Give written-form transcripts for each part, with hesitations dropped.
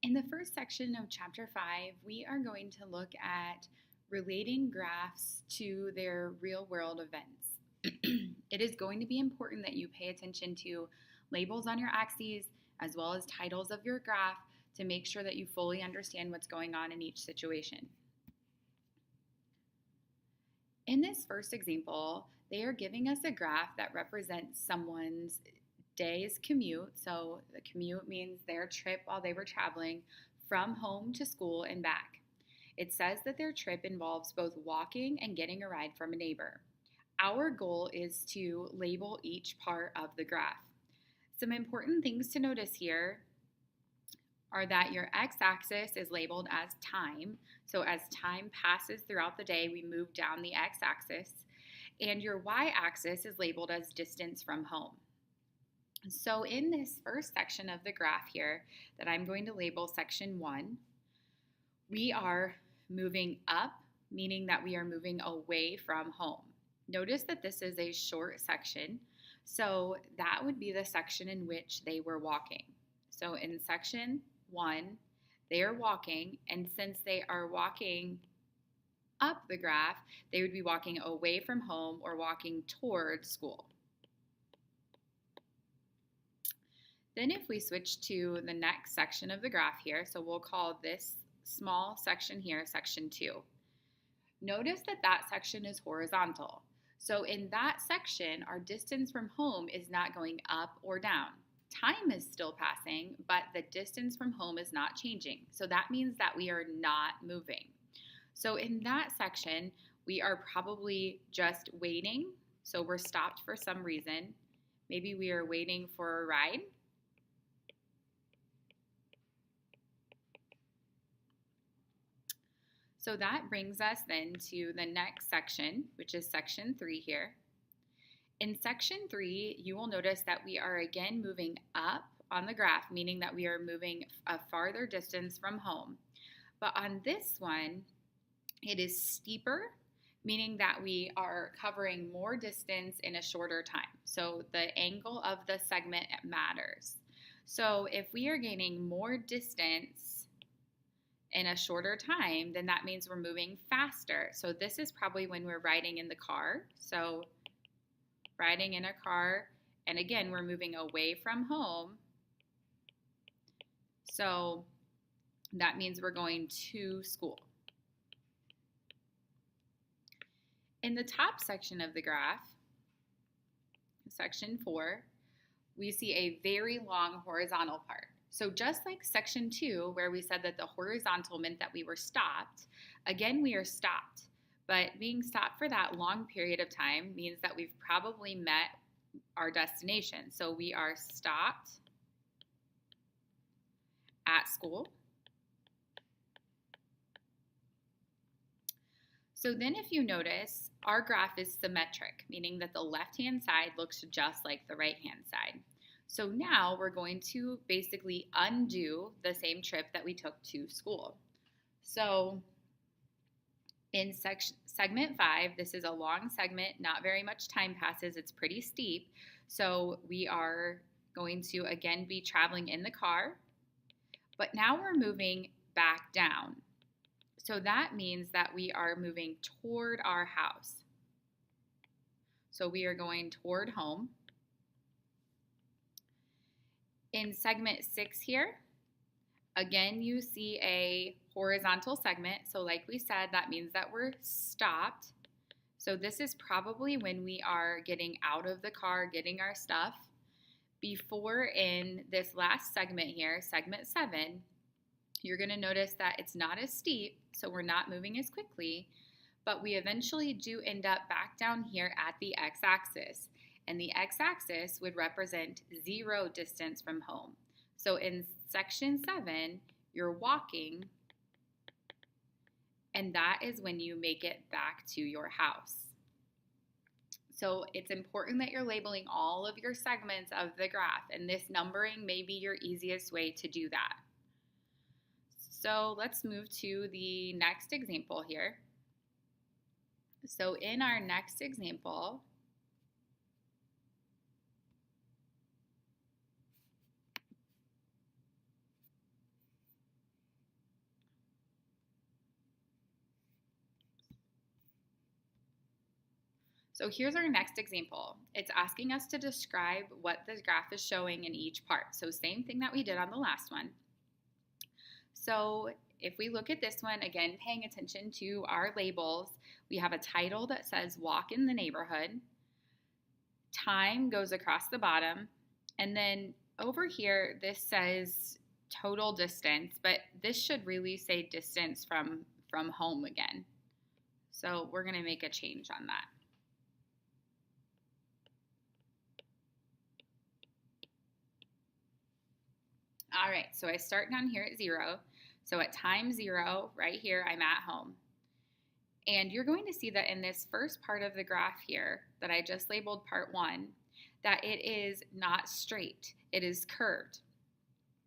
In the first section of Chapter 5, we are going to look at relating graphs to their real world events. It is going to be important that you pay attention to labels on your axes as well as titles of your graph to make sure that you fully understand what's going on in each situation. In this first example, they are giving us a graph that represents someone's day's commute. So the commute means their trip while they were traveling from home to school and back. It says that their trip involves both walking and getting a ride from a neighbor. Our goal is to label each part of the graph. Some important things to notice here are that your x-axis is labeled as time. So as time passes throughout the day, we move down the x-axis. And your y-axis is labeled as distance from home. So in this first section of the graph here that I'm going to label section 1, we are moving up, meaning that we are moving away from home. Notice that this is a short section, so that would be the section in which they were walking. So in section 1, they are walking, and since they are walking up the graph, they would be walking away from home or walking toward school. Then if we switch to the next section of the graph here, so we'll call this small section here section 2. Notice that that section is horizontal. So in that section, our distance from home is not going up or down. Time is still passing, but the distance from home is not changing. So that means that we are not moving. So in that section, we are probably just waiting. So we're stopped for some reason. Maybe we are waiting for a ride. So that brings us then to the next section, which is section 3 here. In section 3, you will notice that we are again moving up on the graph, meaning that we are moving a farther distance from home. But on this one, it is steeper, meaning that we are covering more distance in a shorter time. So the angle of the segment matters. So if we are gaining more distance in a shorter time, then that means we're moving faster. So this is probably when we're riding in the car. So riding in a car, and again, we're moving away from home. So that means we're going to school. In the top section of the graph, section 4, we see a very long horizontal part. So just like section 2, where we said that the horizontal meant that we were stopped, again, we are stopped. But being stopped for that long period of time means that we've probably met our destination. So we are stopped at school. So then if you notice, our graph is symmetric, meaning that the left-hand side looks just like the right-hand side. So now we're going to basically undo the same trip that we took to school. So in segment 5, this is a long segment, not very much time passes, it's pretty steep. So we are going to again be traveling in the car, but now we're moving back down. So that means that we are moving toward our house. So we are going toward home. In segment 6 here, again, you see a horizontal segment. So like we said, that means that we're stopped. So this is probably when we are getting out of the car, getting our stuff. Before in this last segment here, segment 7, you're going to notice that it's not as steep, so we're not moving as quickly, but we eventually do end up back down here at the x-axis. And the x-axis would represent 0 distance from home. So in section 7, you're walking, and that is when you make it back to your house. So it's important that you're labeling all of your segments of the graph, and this numbering may be your easiest way to do that. So let's move to the next example here. So in our next example, So here's our next example. It's asking us to describe what the graph is showing in each part. So same thing that we did on the last one. So if we look at this one, again, paying attention to our labels, we have a title that says walk in the neighborhood. Time goes across the bottom. And then over here, this says total distance, but this should really say distance from home again. So we're going to make a change on that. All right, so I start down here at 0. So at time 0, right here, I'm at home. And you're going to see that in this first part of the graph here that I just labeled part 1, that it is not straight, it is curved.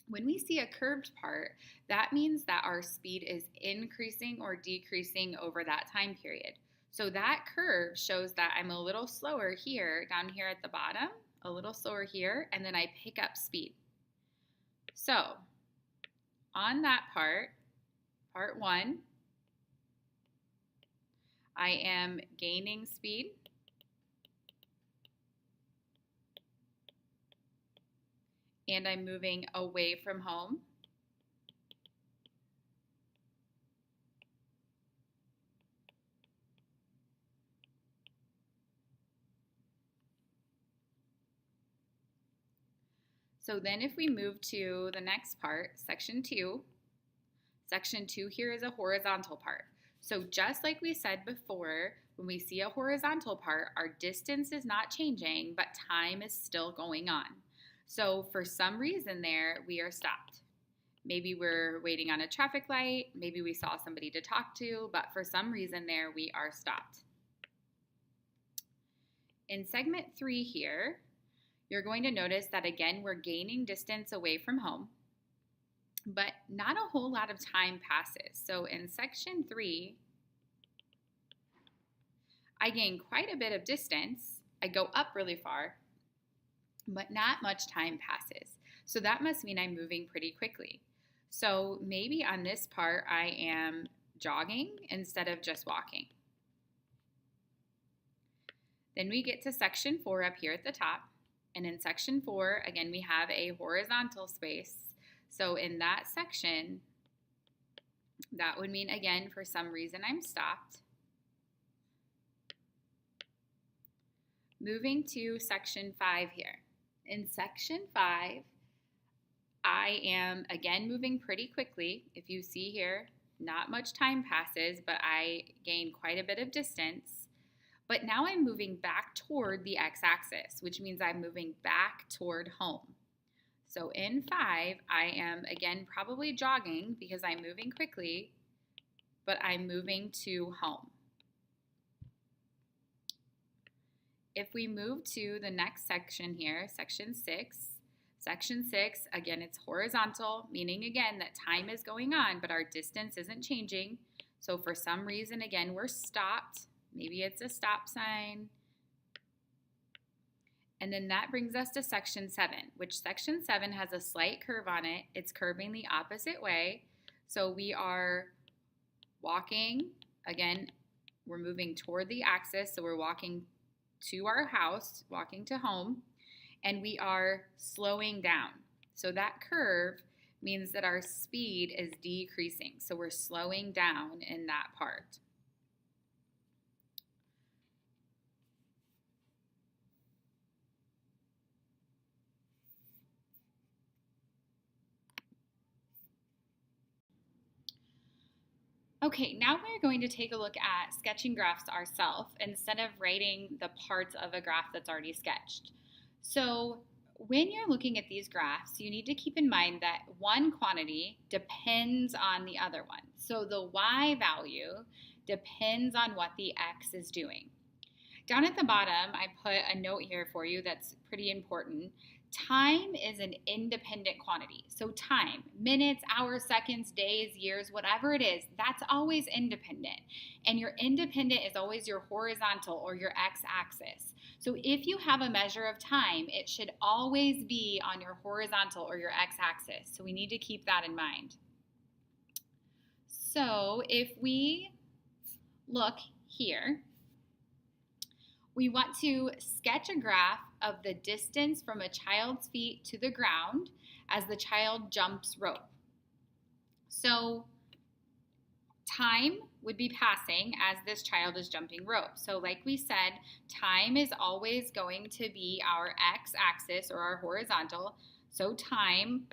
When we see a curved part, that means that our speed is increasing or decreasing over that time period. So that curve shows that I'm a little slower here, down here at the bottom, a little slower here, and then I pick up speed. So on that part 1, I am gaining speed. And I'm moving away from home. So then if we move to the next part, section 2 here is a horizontal part. So just like we said before, when we see a horizontal part, our distance is not changing, but time is still going on. So for some reason there, we are stopped. Maybe we're waiting on a traffic light, maybe we saw somebody to talk to, but for some reason there, we are stopped. In segment 3 here, you're going to notice that again, we're gaining distance away from home, but not a whole lot of time passes. So in section 3, I gain quite a bit of distance. I go up really far, but not much time passes. So that must mean I'm moving pretty quickly. So maybe on this part, I am jogging instead of just walking. Then we get to section 4 up here at the top. And in section 4, again, we have a horizontal space. So in that section, that would mean, again, for some reason I'm stopped. Moving to section 5 here. In section 5, I am, again, moving pretty quickly. If you see here, not much time passes, but I gain quite a bit of distance. But now I'm moving back toward the x-axis, which means I'm moving back toward home. So in 5, I am, again, probably jogging because I'm moving quickly, but I'm moving to home. If we move to the next section here, section 6, again, it's horizontal, meaning, again, that time is going on, but our distance isn't changing. So for some reason, again, we're stopped. Maybe it's a stop sign. And then that brings us to section 7, which section 7 has a slight curve on it. It's curving the opposite way. So we are walking, again, we're moving toward the axis. So we're walking to our house, walking to home, and we are slowing down. So that curve means that our speed is decreasing. So we're slowing down in that part. Okay, now we're going to take a look at sketching graphs ourselves instead of writing the parts of a graph that's already sketched. So when you're looking at these graphs, you need to keep in mind that one quantity depends on the other one. So the y value depends on what the x is doing. Down at the bottom, I put a note here for you that's pretty important. Time is an independent quantity. So time, minutes, hours, seconds, days, years, whatever it is, that's always independent. And your independent is always your horizontal or your x-axis. So if you have a measure of time, it should always be on your horizontal or your x-axis. So we need to keep that in mind. So if we look here, we want to sketch a graph of the distance from a child's feet to the ground as the child jumps rope. So time would be passing as this child is jumping rope. So like we said, time is always going to be our x-axis or our horizontal. So time.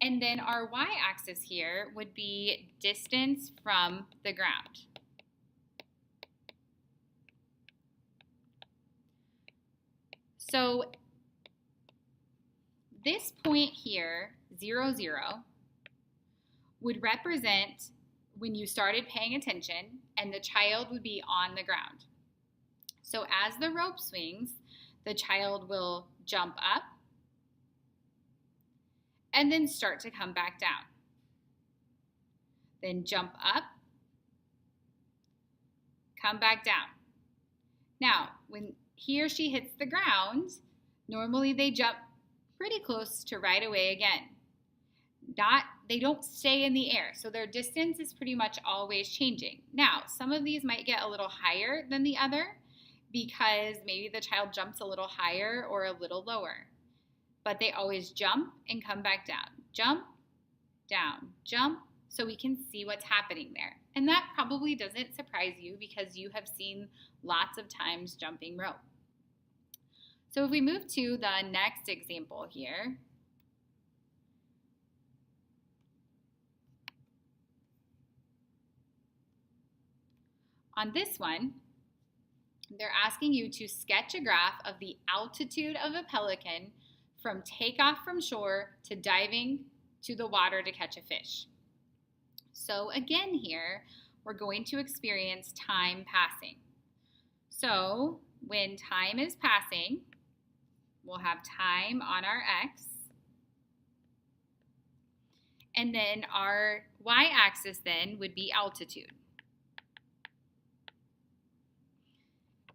And then our y-axis here would be distance from the ground. So this point here, 0, 0, would represent when you started paying attention and the child would be on the ground. So as the rope swings, the child will jump up and then start to come back down. Then jump up, come back down. Now, when he or she hits the ground, normally they jump pretty close to right away again. They don't stay in the air, so their distance is pretty much always changing. Now, some of these might get a little higher than the other because maybe the child jumps a little higher or a little lower. But they always jump and come back down. Jump, down, jump, so we can see what's happening there. And that probably doesn't surprise you because you have seen lots of times jumping rope. So if we move to the next example here, on this one, they're asking you to sketch a graph of the altitude of a pelican from takeoff from shore to diving to the water to catch a fish. So again here, we're going to experience time passing. So when time is passing, we'll have time on our x, and then our y-axis then would be altitude.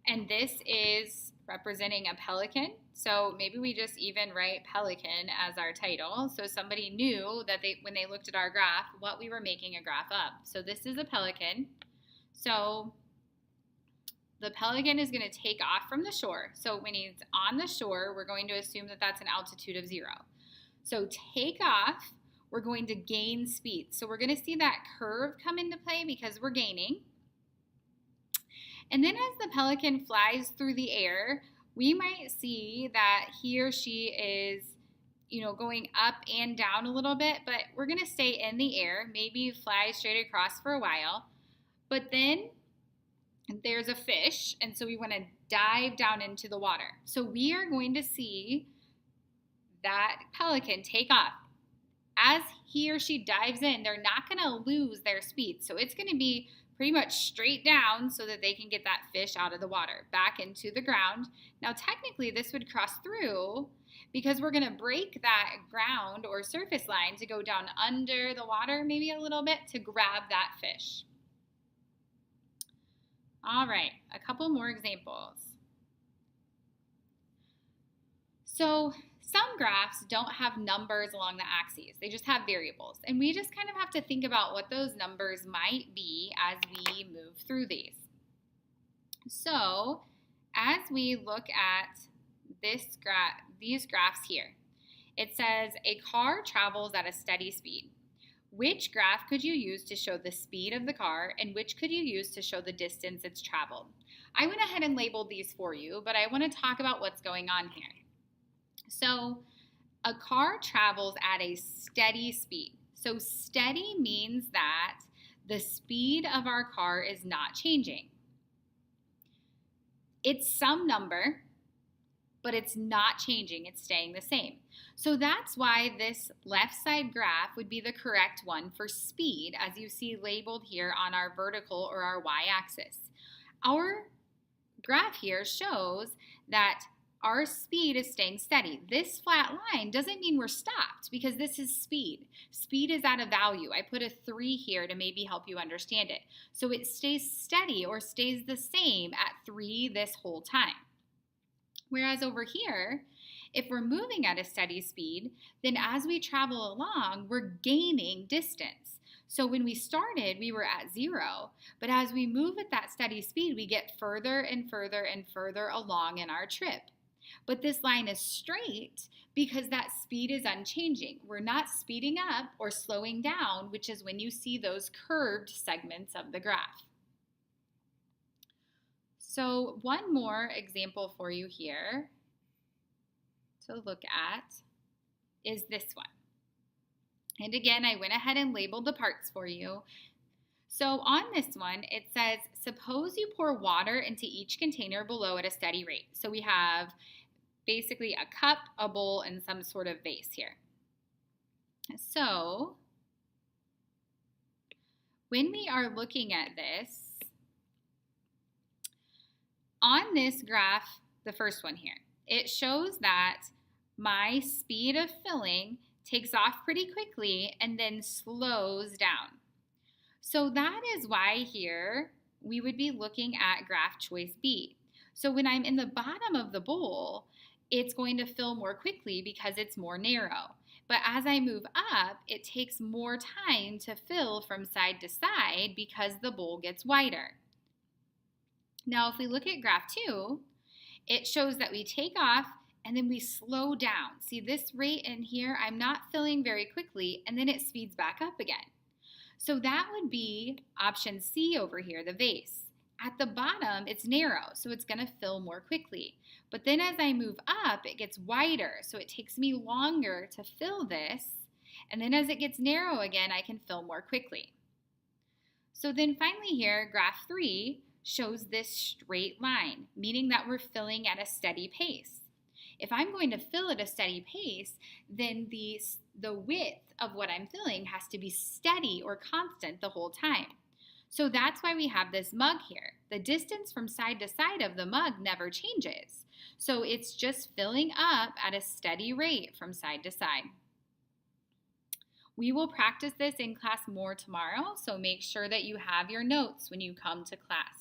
And this is representing a pelican. So maybe we just even write pelican as our title. So somebody knew that when they looked at our graph, what we were making a graph of. So this is a pelican. So the pelican is going to take off from the shore. So when he's on the shore, we're going to assume that that's an altitude of 0. So take off, we're going to gain speed. So we're going to see that curve come into play because we're gaining. And then as the pelican flies through the air, we might see that he or she is, going up and down a little bit, but we're going to stay in the air, maybe fly straight across for a while. But then there's a fish, and so we want to dive down into the water. So we are going to see that pelican take off. As he or she dives in, they're not going to lose their speed. So it's going to be pretty much straight down so that they can get that fish out of the water, back into the ground. Now, technically, this would cross through because we're going to break that ground or surface line to go down under the water maybe a little bit to grab that fish. All right, a couple more examples. So some graphs don't have numbers along the axes. They just have variables. And we just kind of have to think about what those numbers might be as we move through these. So as we look at these graphs here, it says a car travels at a steady speed. Which graph could you use to show the speed of the car, and which could you use to show the distance it's traveled? I went ahead and labeled these for you, but I want to talk about what's going on here. So a car travels at a steady speed. So steady means that the speed of our car is not changing. It's some number, but it's not changing. It's staying the same. So that's why this left side graph would be the correct one for speed, as you see labeled here on our vertical or our y-axis. Our graph here shows that our speed is staying steady. This flat line doesn't mean we're stopped because this is speed. Speed is at a value. I put a 3 here to maybe help you understand it. So it stays steady or stays the same at 3 this whole time. Whereas over here, if we're moving at a steady speed, then as we travel along, we're gaining distance. So when we started, we were at 0, but as we move at that steady speed, we get further and further and further along in our trip. But this line is straight because that speed is unchanging. We're not speeding up or slowing down, which is when you see those curved segments of the graph. So one more example for you here to look at is this one. And again, I went ahead and labeled the parts for you. So on this one, it says, suppose you pour water into each container below at a steady rate. So we have basically a cup, a bowl, and some sort of vase here. So when we are looking at this, on this graph, the first one here, it shows that my speed of filling takes off pretty quickly and then slows down. So that is why here we would be looking at graph choice B. So when I'm in the bottom of the bowl, it's going to fill more quickly because it's more narrow. But as I move up, it takes more time to fill from side to side because the bowl gets wider. Now, if we look at graph 2, it shows that we take off and then we slow down. See this rate in here, I'm not filling very quickly, and then it speeds back up again. So that would be option C over here, the vase. At the bottom, it's narrow, so it's going to fill more quickly. But then as I move up, it gets wider, so it takes me longer to fill this. And then as it gets narrow again, I can fill more quickly. So then finally here, graph 3 shows this straight line, meaning that we're filling at a steady pace. If I'm going to fill at a steady pace, then the width of what I'm filling has to be steady or constant the whole time. So that's why we have this mug here. The distance from side to side of the mug never changes. So it's just filling up at a steady rate from side to side. We will practice this in class more tomorrow, so make sure that you have your notes when you come to class.